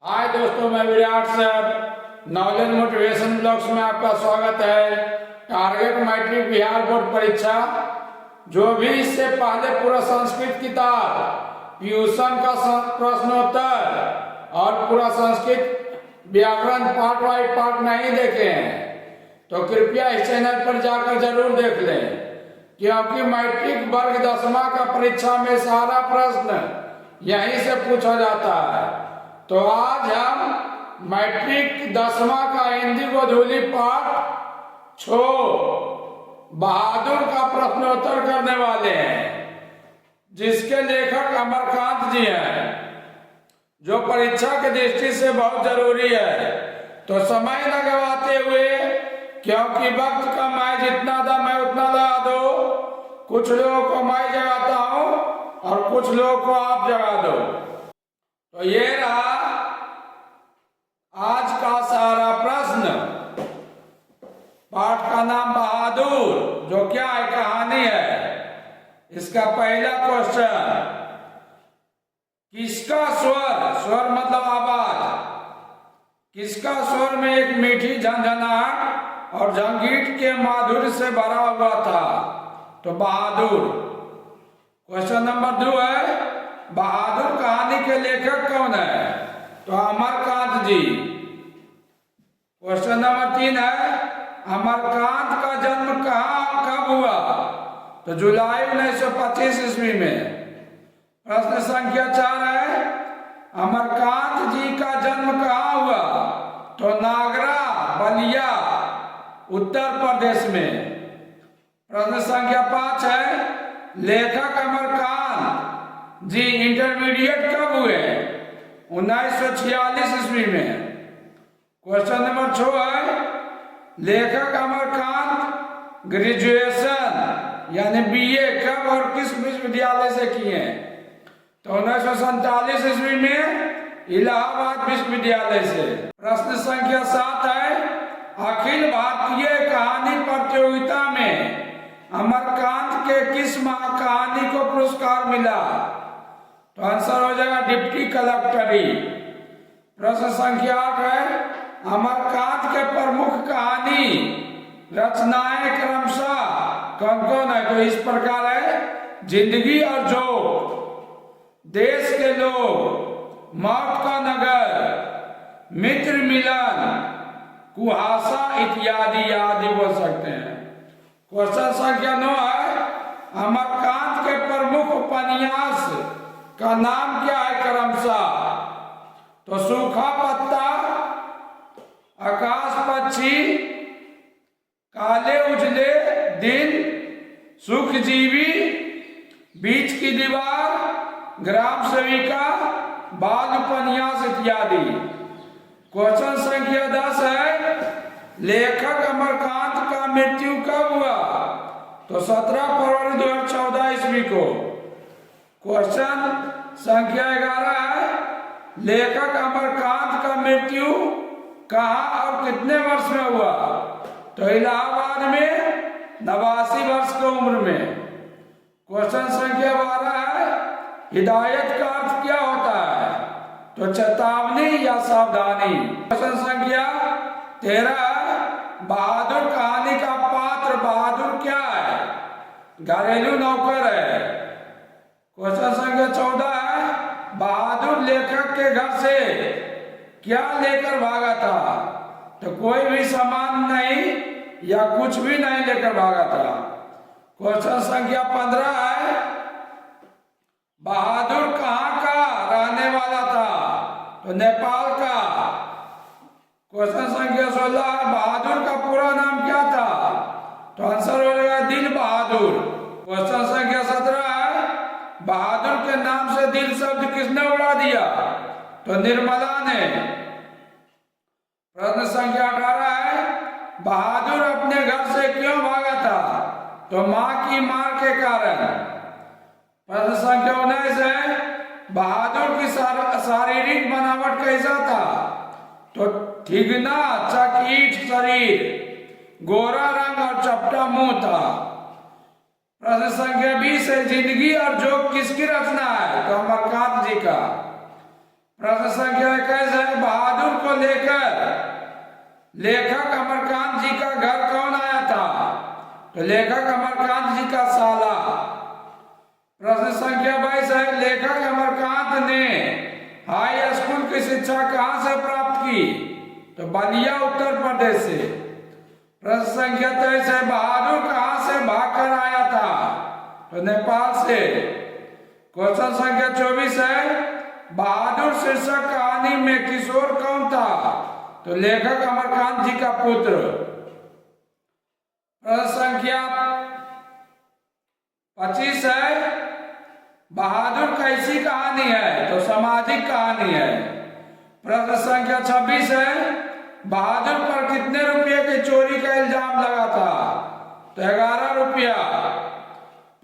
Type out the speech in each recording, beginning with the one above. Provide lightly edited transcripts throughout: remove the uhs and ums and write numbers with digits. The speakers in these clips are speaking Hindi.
हाय दोस्तों, मैं Virat sir knowledge motivation blogs में आपका स्वागत है। टारगेट मैट्रिक बिहार बोर्ड परीक्षा जो भी इससे पहले पूरा संस्कृत किताब, ट्यूशन का प्रश्नोत्तर और पूरा संस्कृत व्याकरण पार्ट वाइज पार्ट नहीं देखे हैं तो कृपया इस चैनल पर जाकर जरूर देख लें, क्योंकि मैट्रिक वर्ग 10वां का परीक्षा में सारा प्रश्न यहीं से पूछा जाता है। तो आज हम मैट्रिक 10वां का हिंदी गोधूली पाठ 6 बहादुर का प्रश्नोत्तर करने वाले हैं, जिसके लेखक अमरकांत जी हैं, जो परीक्षा की दृष्टि से बहुत जरूरी है। तो समय न गवाते हुए, क्योंकि वक्त कम है, जितना था मैं उतना लगा दो। कुछ लोगों को मैं जगाता हूँ और कुछ लोगों को आप जगा दो। तो ये रहा आज का सारा प्रश्न। पाठ का नाम बहादुर, जो क्या है, कहानी है। इसका पहला क्वेश्चन, किसका स्वर, स्वर मतलब आवाज, किसका स्वर में एक मीठी झंझनाहट और झंगीट के माधुर्य से भरा हुआ था? तो बहादुर। क्वेश्चन नंबर 2 है, बहादुर कहानी के लेखक कौन है? तो अमरकांत जी। क्वेश्चन नंबर 3 है, अमरकांत का जन्म कहाँ कब हुआ? तो जुलाई 1925 ईस्वी में। प्रश्न संख्या 4 है, अमरकांत जी का जन्म कहाँ हुआ? तो नागरा, बलिया, उत्तर प्रदेश में। प्रश्न संख्या 5 है, लेखक अमरकांत जी इंटरमीडिएट कब हुए? 1946 ईस्वी में। क्वेश्चन नंबर 6 है, लेखक अमरकांत ग्रेजुएशन यानी बीए कब और किस विश्वविद्यालय से किए? तो 1947 ईस्वी में इलाहाबाद विश्वविद्यालय से। प्रश्न संख्या 7 है, अखिल भारतीय कहानी प्रतियोगिता में अमरकांत के किस महाकहानी को पुरस्कार मिला? तो आंसर हो जाएगा डिप्टी कलेक्टरी। प्रश्न संख्या 8 है, अमरकांत के प्रमुख कहानी रचनाएं क्रमशः कौन कौन है? तो इस प्रकार है, जिंदगी और जोक, देश के लोग, मौत का नगर, मित्र मिलन, कुहासा इत्यादि आदि बोल सकते हैं। क्वेश्चन संख्या 9 है, अमरकांत के प्रमुख उपन्यास का नाम क्या है क्रमशः? तो सूखा पत्ता, आकाश पक्षी, काले उजले दिन, सुखजीवी, बीच की दीवार, ग्राम सेविका, बाल उपन्यास इत्यादि। क्वेश्चन संख्या 10 है, लेखक अमरकांत का मृत्यु कब हुआ? तो 17 फरवरी 2014 ईस्वी को। क्वेश्चन संख्या 11 है, लेखक अमरकांत का मृत्यु कहाँ और कितने वर्ष में हुआ? तो इलाहाबाद में 89 वर्ष की उम्र में। क्वेश्चन संख्या 12 है, हिदायत का अर्थ क्या होता है? तो चेतावनी या सावधानी। क्वेश्चन संख्या 13, बहादुर कहानी का पात्र बहादुर क्या है? घरेलू नौकर है। क्वेश्चन संख्या 14 है, बहादुर लेखक के घर से क्या लेकर भागा था? तो कोई भी सामान नहीं या कुछ भी नहीं लेकर भागा था। क्वेश्चन संख्या 15 है, बहादुर कहाँ का रहने वाला था? तो नेपाल का। क्वेश्चन संख्या 16 है, बहादुर का पूरा नाम क्या था? तो आंसर हो जाएगा दिल बहादुर। क्वेश्चन संख्या 17 है, बहादुर के नाम से दिल शब्द किसने उड़ा दिया? तो निर्मला ने। प्रश्न संख्या 18 है, बहादुर अपने घर से क्यों भागा था? तो मां की मार के कारण। प्रश्न संख्या 19 है, बहादुर की शारीरिक बनावट कैसा था? तो ठिगना चकीट शरीर, गोरा रंग और चपटा मुंह था। प्रश्न संख्या 20 है, जिंदगी और जोक किसकी रचना है? तो अमरकांत जी का। प्रश्न संख्या 21 है, लेखक अमरकांत जी का घर कौन आया था? तो लेखक अमरकांत जी का साला। प्रश्न संख्या 22 है, लेखक अमरकांत ने हाई स्कूल की शिक्षा कहां से प्राप्त की? तो बलिया उत्तर प्रदेश से। प्रश्न संख्या 23 है, बहादुर कहां से भागकर आया था? तो नेपाल से। क्वेश्चन संख्या 24 है, बहादुर शीर्षक कहानी में किशोर कौन था? तो लेखक अमरकांत जी का पुत्र। प्रश्न संख्या 25 है, बहादुर कैसी कहानी है? तो सामाजिक कहानी है। प्रश्न संख्या 26 है, बहादुर पर कितने रुपये की चोरी का इल्जाम लगा था? तो 11 रुपया।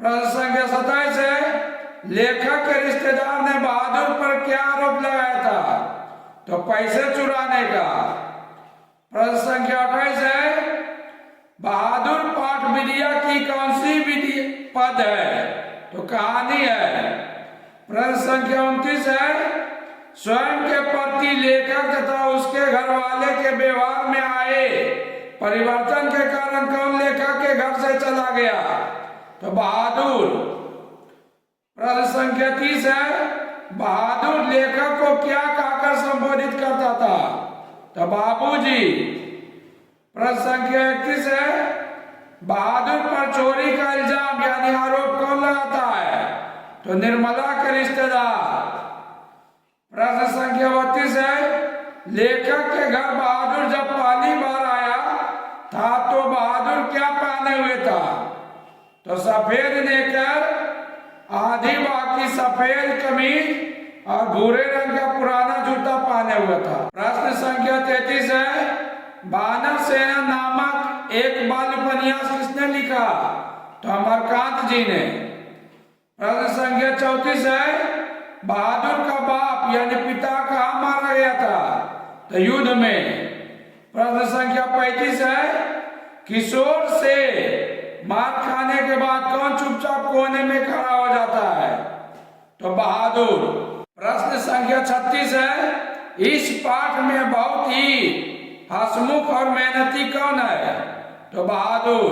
प्रश्न संख्या 27 है, लेखक के रिश्तेदार ने बहादुर पर क्या आरोप लगाया था? तो पैसे चुराने का। प्रश्न संख्या 28 है, बहादुर पाठ विद्या की कौन सी विधि पद है? तो कहानी है। प्रश्न संख्या 29 है, स्वयं के प्रति लेखक तथा उसके घर वाले के व्यवहार में आए परिवर्तन के कारण कौन लेखक के घर से चला गया? तो बहादुर। प्रश्न संख्या 30 है, बहादुर लेखक को क्या कहकर संबोधित करता था? तो बाबूजी। प्रश्न संख्या 31 है, बहादुर पर चोरी का इल्जाम यानी आरोप कौन लगाता है? तो निर्मला के रिश्तेदार। प्रश्न संख्या 32 है, लेखक के घर बहादुर जब पहली बार आया था तो बहादुर क्या पहने हुए था? तो सफेद नेकर, आधी बाकी सफेद कमीज और भूरे रंग का पुराना जूता पहने हुआ था। प्रश्न संख्या 33 है, वानर सेना नामक एक बाल उपन्यास किसने लिखा? तो अमरकांत जी ने। प्रश्न संख्या 34 है, बहादुर का बाप यानी पिता कहाँ मारा गया था? तो युद्ध में। प्रश्न संख्या 35 है, किशोर से मार खाने के बाद कौन चुपचाप कोने में खड़ा हो जाता है? तो बहादुर। प्रश्न संख्या 36 है, इस पाठ में बहुत ही हंसमुख और मेहनती कौन है? तो बहादुर।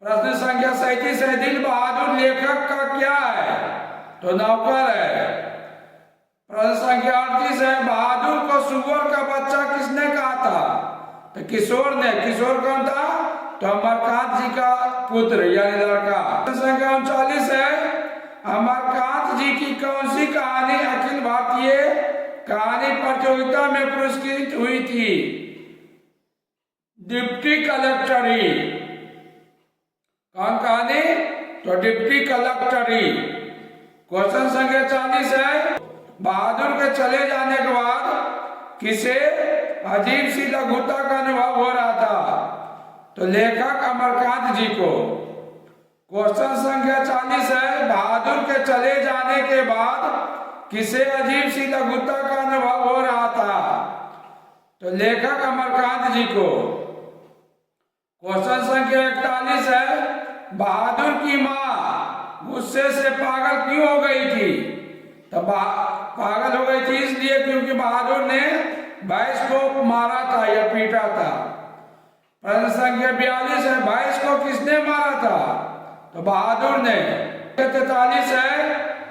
प्रश्न संख्या 37 है, दिल बहादुर लेखक का क्या है? तो नौकर है। प्रश्न संख्या 38 है, बहादुर को सुअर का बच्चा किसने कहा था? तो किशोर ने। किशोर कौन था? तो अमरकांत जी का पुत्र यानी लड़का। प्रश्न संख्या 39 है, अमरकांत जी की कौन सी कहानी अखिल भारतीय कहानी प्रतियोगिता में पुरस्कृत हुई थी? डिप्टी कलेक्टरी। कौन कहानी? तो डिप्टी कलेक्टरी। क्वेश्चन संख्या 40 है, बहादुर के चले जाने के बाद किसे अजीब सी लघुता का अनुभव हो रहा था? तो लेखक अमरकांत जी को। क्वेश्चन संख्या 40 है, बहादुर के चले जाने के बाद किसे अजीब सी लघुता का अनुभव हो रहा था? तो लेखक अमरकांत जी को। क्वेश्चन संख्या 41 है, बहादुर की मां गुस्से से पागल क्यों हो गई थी? तो पागल हो गई थी इसलिए क्योंकि बहादुर ने भैंस को मारा था या पीटा था। प्रश्न संख्या 42 है, भैंस को किसने मारा था? तो बहादुर ने। 43 है,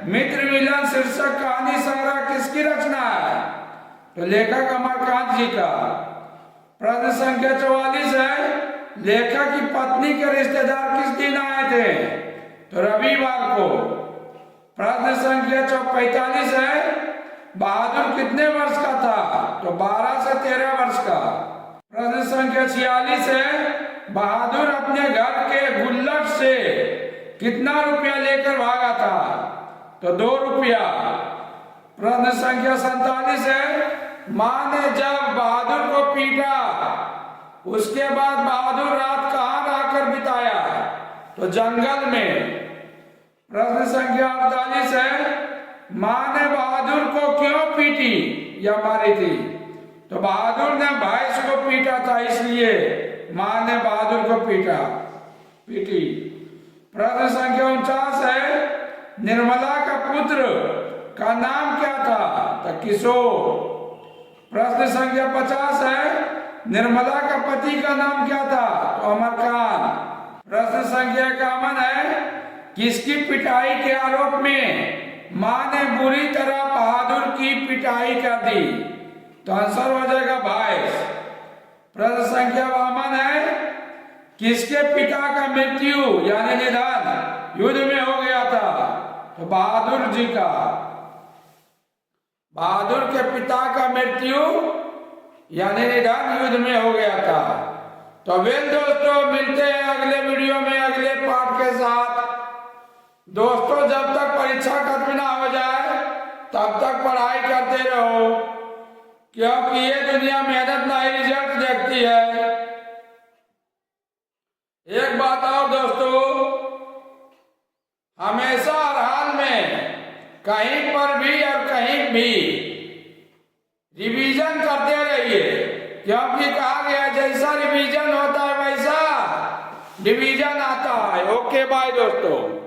मित्र मिलन शीर्षक कहानी संग्रह किसकी रचना है? तो लेखक अमरकांत जी का। प्रश्न संख्या 44 है, लेखक की पत्नी के रिश्तेदार किस दिन आए थे? तो रविवार को। प्रश्न संख्या 45 है, बहादुर कितने वर्ष का था? तो 12 से 13 वर्ष का। प्रश्न संख्या 46 है, बहादुर अपने घर के गुल्लक से कितना रुपया लेकर भागा था? तो 2 रुपया। प्रश्न संख्या 47 है, मां ने जब बहादुर को पीटा उसके बाद बहादुर रात कहाँ रहकर बिताया? तो जंगल में। प्रश्न संख्या 48 है, मां ने बहादुर को क्यों पीटी या मारी थी? तो बहादुर ने भैंस को पीटा था इसलिए मां ने बहादुर को पीटी। प्रश्न संख्या 49 है, निर्मला का पुत्र का नाम क्या था? तो किशोर। प्रश्न संख्या 50 है, निर्मला का पति का नाम क्या था? तो अमरकांत। प्रश्न संख्या 51 है, किसकी पिटाई के आरोप में मां ने बुरी तरह बहादुर की पिटाई कर दी? तो आंसर हो जाएगा 22। प्रश्न संख्या 52 है, किसके पिता का मृत्यु यानी निधन युद्ध में हो गया था? तो बहादुर जी का। बहादुर के पिता का मृत्यु यानी निधन युद्ध में हो गया था। तो वेल दोस्तों, मिलते हैं अगले वीडियो में अगले पाठ के साथ। दोस्तों, जब तक परीक्षा खत्म ना हो जाए तब तक पढ़ाई करते रहो, क्योंकि ये दुनिया मेहनत ना ही रिजल्ट देखती है। एक बात और दोस्तों, हमेशा हर हाल में कहीं पर भी और कहीं भी रिवीजन करते रहिए, क्योंकि कहा गया जैसा रिवीजन होता है वैसा डिवीजन आता है। ओके बाय दोस्तों।